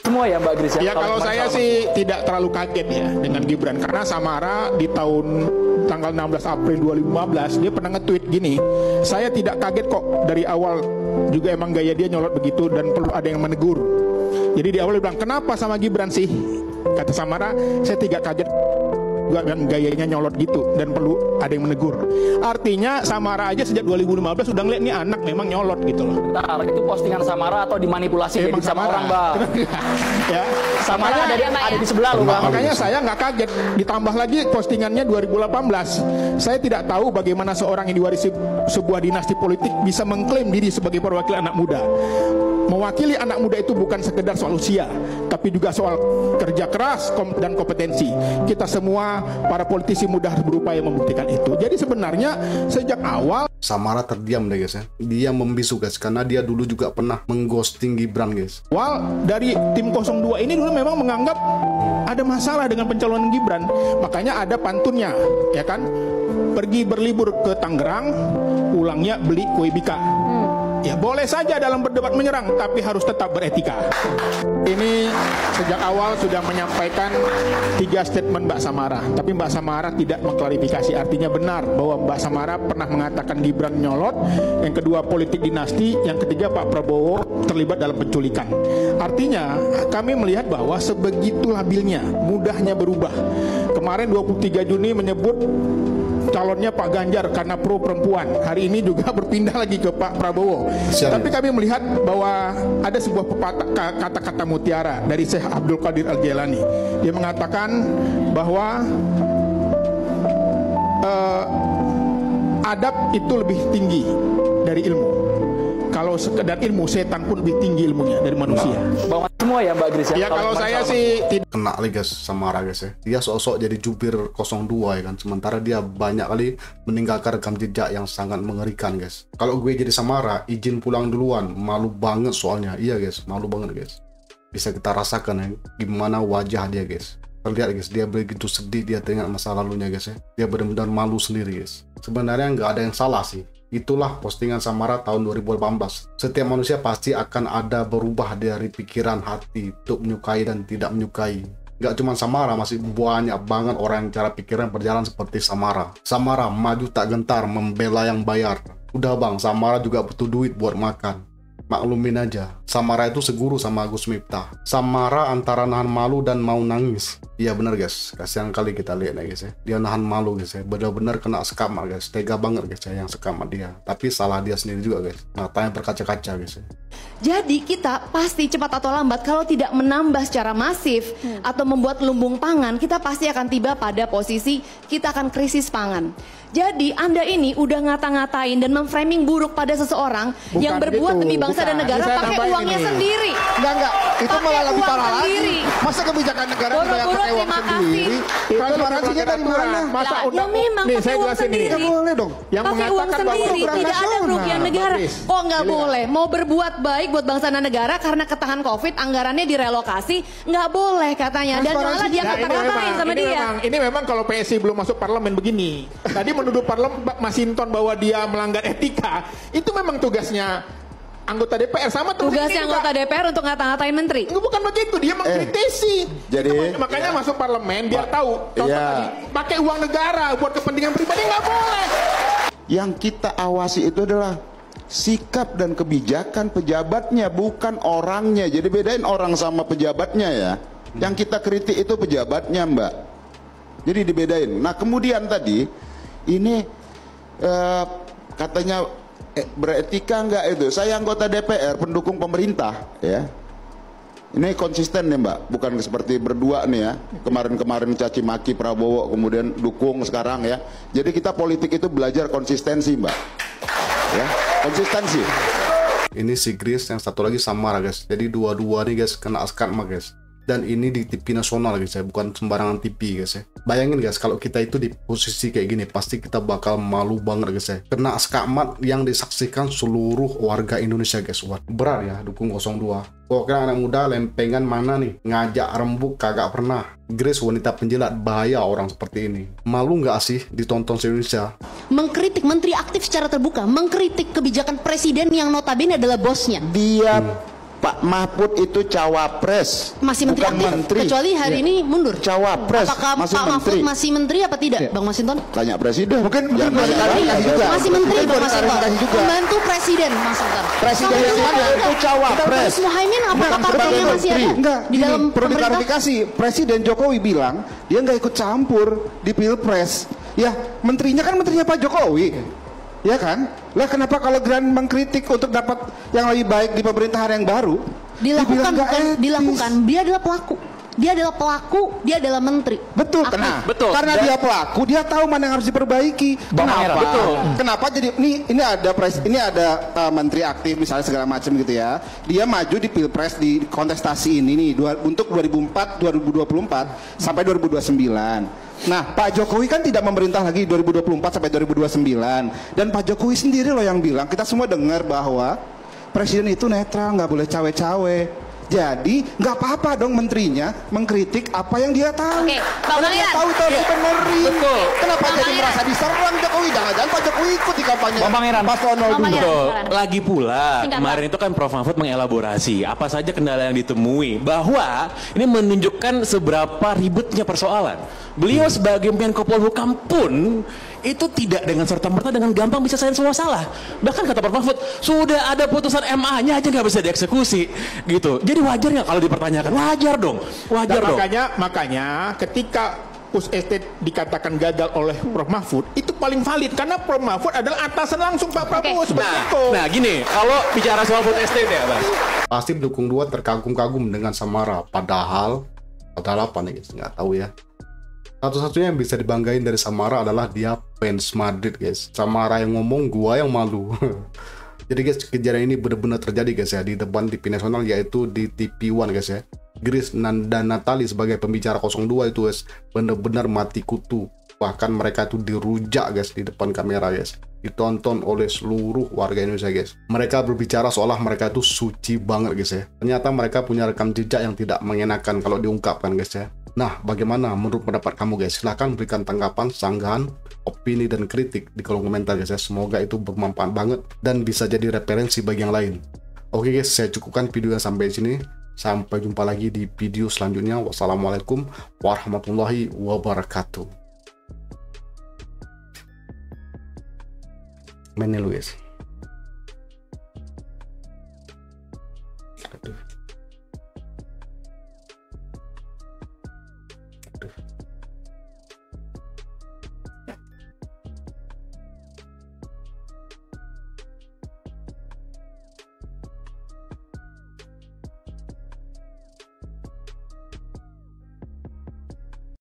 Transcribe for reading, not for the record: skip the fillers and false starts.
Semua ya Mbak Gris ya? Ya kalau saya sih tidak terlalu kaget ya dengan Gibran, karena Samara di tanggal 16 April 2015 dia pernah nge-tweet gini, saya tidak kaget kok, dari awal juga emang gaya dia nyolot begitu dan perlu ada yang menegur. Jadi di awal dia bilang, kenapa sama Gibran sih? Kata Samara, saya tidak kaget juga kan gayanya nyolot gitu dan perlu ada yang menegur. Artinya Samara aja sejak 2015 udah ngeliat nih anak memang nyolot gitu loh. Bentar, itu postingan Samara atau dimanipulasi Emang sama Samara orang Bang? Ya. Samara ada di sebelah loh Bang. Makanya saya nggak kaget, ditambah lagi postingannya 2018. Saya tidak tahu bagaimana seorang yang diwarisi sebuah dinasti politik bisa mengklaim diri sebagai perwakilan anak muda. Mewakili anak muda itu bukan sekedar soal usia, tapi juga soal kerja keras dan kompetensi. Kita semua para politisi muda harus berupaya membuktikan itu. Jadi sebenarnya sejak awal Samara terdiam deh guys ya. Dia membisu guys, karena dia dulu juga pernah mengghosting Gibran guys. Dari tim 02 ini dulu memang menganggap ada masalah dengan pencalonan Gibran. Makanya ada pantunnya, ya kan? Pergi berlibur ke Tangerang, pulangnya beli kue bika. Ya boleh saja dalam berdebat menyerang, tapi harus tetap beretika. Ini sejak awal sudah menyampaikan 3 statement Mbak Samara, tapi Mbak Samara tidak mengklarifikasi. Artinya benar bahwa Mbak Samara pernah mengatakan Gibran nyolot, yang kedua politik dinasti, yang ketiga Pak Prabowo terlibat dalam penculikan. Artinya kami melihat bahwa sebegitu labilnya, mudahnya berubah. Kemarin 23 Juni menyebut calonnya Pak Ganjar karena pro perempuan. Hari ini juga berpindah lagi ke Pak Prabowo. Tapi kami melihat bahwa ada sebuah kata-kata mutiara dari Syekh Abdul Qadir Al-Jailani. Dia mengatakan bahwa adab itu lebih tinggi dari ilmu. Kalau sekedar ilmu, setan pun lebih tinggi ilmunya dari manusia. Bahwa semua ya Mbak Gris ya? Ya kalau saya sih tidak kena lagi guys Samara guys ya. Dia sosok jadi jubir 02 ya kan. Sementara dia banyak kali meninggalkan rekam jejak yang sangat mengerikan guys. Kalau gue jadi Samara, izin pulang duluan. Malu banget soalnya. Iya guys, malu banget guys. Bisa kita rasakan ya gimana wajah dia guys. Terlihat guys, dia begitu sedih, dia teringat masa lalunya guys ya. Dia benar-benar malu sendiri guys. Sebenarnya nggak ada yang salah sih. Itulah postingan Samara tahun 2018. Setiap manusia pasti akan ada berubah dari pikiran hati untuk menyukai dan tidak menyukai. Gak cuma Samara, masih banyak banget orang yang cara pikiran berjalan seperti Samara. Samara maju tak gentar, membela yang bayar. Udah bang, Samara juga butuh duit buat makan. Maklumin aja, Samara itu seguru sama Gus Miftah. Samara antara nahan malu dan mau nangis. Iya bener guys, kasihan kali kita lihat ya guys ya. Dia nahan malu guys ya, bener-bener kena sekamat guys. Tega banget guys ya yang sekamat dia. Tapi salah dia sendiri juga guys, matanya berkaca-kaca guys ya. Jadi kita pasti cepat atau lambat kalau tidak menambah secara masif atau membuat lumbung pangan, kita pasti akan tiba pada posisi kita akan krisis pangan. Jadi Anda ini udah ngata-ngatain dan memframing buruk pada seseorang yang berbuat demi bangsa dan negara pakai uangnya sendiri. Enggak, itu malah lebih parah lagi. Masa kebijakan negara dibayar pakai uang sendiri? Transparansinya dari mana? Masa ya memang pakai uang sendiri. Nggak boleh dong. Yang pakai uang sendiri, tidak ada kerugian negara. Kok nggak boleh? Mau berbuat baik buat bangsa dan negara karena ketahan COVID, anggarannya direlokasi, nggak boleh katanya. Dan malah dia kata-katain sama dia. Ini memang kalau PSI belum masuk parlemen begini. Tadi menuduh Masinton bahwa dia melanggar etika, itu memang tugasnya anggota DPR. Sama tugasnya anggota DPR untuk ngata-ngatain menteri. Bukan begitu, dia mengkritisi. Jadi makanya masuk parlemen biar tahu. Contoh tadi, pakai uang negara buat kepentingan pribadi nggak boleh. Yang kita awasi itu adalah sikap dan kebijakan pejabatnya, bukan orangnya. Jadi bedain orang sama pejabatnya ya. Yang kita kritik itu pejabatnya, Mbak. Jadi dibedain. Nah kemudian tadi ini katanya beretika enggak itu? Saya anggota DPR, pendukung pemerintah ya. Ini konsisten nih Mbak, bukan seperti berdua nih ya. Kemarin-kemarin caci maki Prabowo, kemudian dukung sekarang ya. Jadi kita politik itu belajar konsistensi Mbak. Ya, konsistensi. Ini si Gris, yang satu lagi Samara guys. Jadi dua-dua nih guys kena skandal guys. Dan ini di TV nasional guys ya, bukan sembarangan TV guys ya. Bayangin guys, kalau kita itu di posisi kayak gini, pasti kita bakal malu banget guys ya. Kena skamat yang disaksikan seluruh warga Indonesia guys. Wah, berat ya dukung 02. Pokoknya anak muda lempengan mana nih, ngajak rembuk kagak pernah. Grace wanita penjilat, bahaya orang seperti ini. Malu nggak sih ditonton se-Indonesia? Mengkritik menteri aktif secara terbuka, mengkritik kebijakan presiden yang notabene adalah bosnya. Dia Pak Mahfud itu cawapres, Masih menteri bukan aktif, menteri. kecuali hari ini mundur. Cawapres, Apakah masih Pak Mahfud menteri. masih menteri apa tidak, Bang Masinton? Tanya presiden. Mungkin Jangan boleh tanya klarifikasi saya. juga. Masih menteri, Mungkin Bang boleh Masinton. klarifikasi juga. Membantu presiden, Masinton. Presiden Kalau itu dulu itu cawapres. Gus Muhaimin apakah Bukan partainya sebagai masih ada menteri. Enggak, di dalam perlu pemerintah? diklarifikasi. Presiden Jokowi bilang dia nggak ikut campur di pilpres. Ya, menterinya kan menterinya Pak Jokowi. Ya kan? Lah kenapa kalau Gran mengkritik untuk dapat yang lebih baik di pemerintahan yang baru? Dilakukan, dibilang nggak bukan etis? dilakukan. Dia adalah pelaku. Dia adalah pelaku, dia adalah menteri. Betul, Aktif. kenapa? Betul. Karena dia pelaku, dia tahu mana yang harus diperbaiki. Bang Kenapa? Pangeran. Betul. Kenapa jadi ini ada menteri aktif misalnya segala macam gitu ya. Dia maju di pilpres di kontestasi ini nih untuk 2024 sampai 2029. Nah, Pak Jokowi kan tidak memerintah lagi 2024 sampai 2029. Dan Pak Jokowi sendiri loh yang bilang, kita semua dengar bahwa presiden itu netral, nggak boleh cawe-cawe. Jadi nggak apa-apa dong menterinya mengkritik apa yang dia tahu. Oke, Bang Karena dia Pangeran. tahu itu harus dibenerin. Betul. Kenapa Bang jadi Pangeran. merasa diserang Jokowi? Jangan-jangan Pak Jokowi ikut di kampanye Bang Pangeran. Paslon 02. Bang Pangeran. Betul. Silakan. Lagi pula Singkat, kemarin Bang. itu kan Prof Mahfud mengelaborasi apa saja kendala yang ditemui, bahwa ini menunjukkan seberapa ribetnya persoalan. Beliau sebagai Menko Polhukam pun itu tidak dengan serta-merta dengan gampang bisa selesai semua salah. Bahkan kata Prof Mahfud, sudah ada putusan MA-nya aja nggak bisa dieksekusi gitu. Jadi wajar nggak kalau dipertanyakan? Wajar dong. Wajar Dan dong. makanya ketika Pus Estate dikatakan gagal oleh Prof Mahfud, itu paling valid karena Prof Mahfud adalah atasan langsung Pak Prabowo seperti itu. Nah gini, kalau bicara soal food estate ya Bang. Pasti pendukung 2 terkagum-kagum dengan Samara, padahal apa nih guys, nggak tahu ya. Satu-satunya yang bisa dibanggain dari Samara adalah dia fans Madrid guys. Samara yang ngomong, gua yang malu. Jadi guys, kejadian ini benar-benar terjadi guys ya di depan TV nasional, yaitu di TV One guys ya. Grace dan Natalie sebagai pembicara 02 itu guys benar-benar mati kutu. Bahkan mereka itu dirujak guys di depan kamera guys. Ditonton oleh seluruh warga Indonesia guys. Mereka berbicara seolah mereka itu suci banget guys ya. Ternyata mereka punya rekam jejak yang tidak mengenakan kalau diungkapkan guys ya. Nah, bagaimana menurut pendapat kamu guys? Silahkan berikan tanggapan, sanggahan, opini, dan kritik di kolom komentar guys ya. Semoga itu bermanfaat banget dan bisa jadi referensi bagi yang lain. Oke guys, saya cukupkan videonya sampai sini. Sampai jumpa lagi di video selanjutnya. Wassalamualaikum warahmatullahi wabarakatuh. Main dulu guys. Aduh.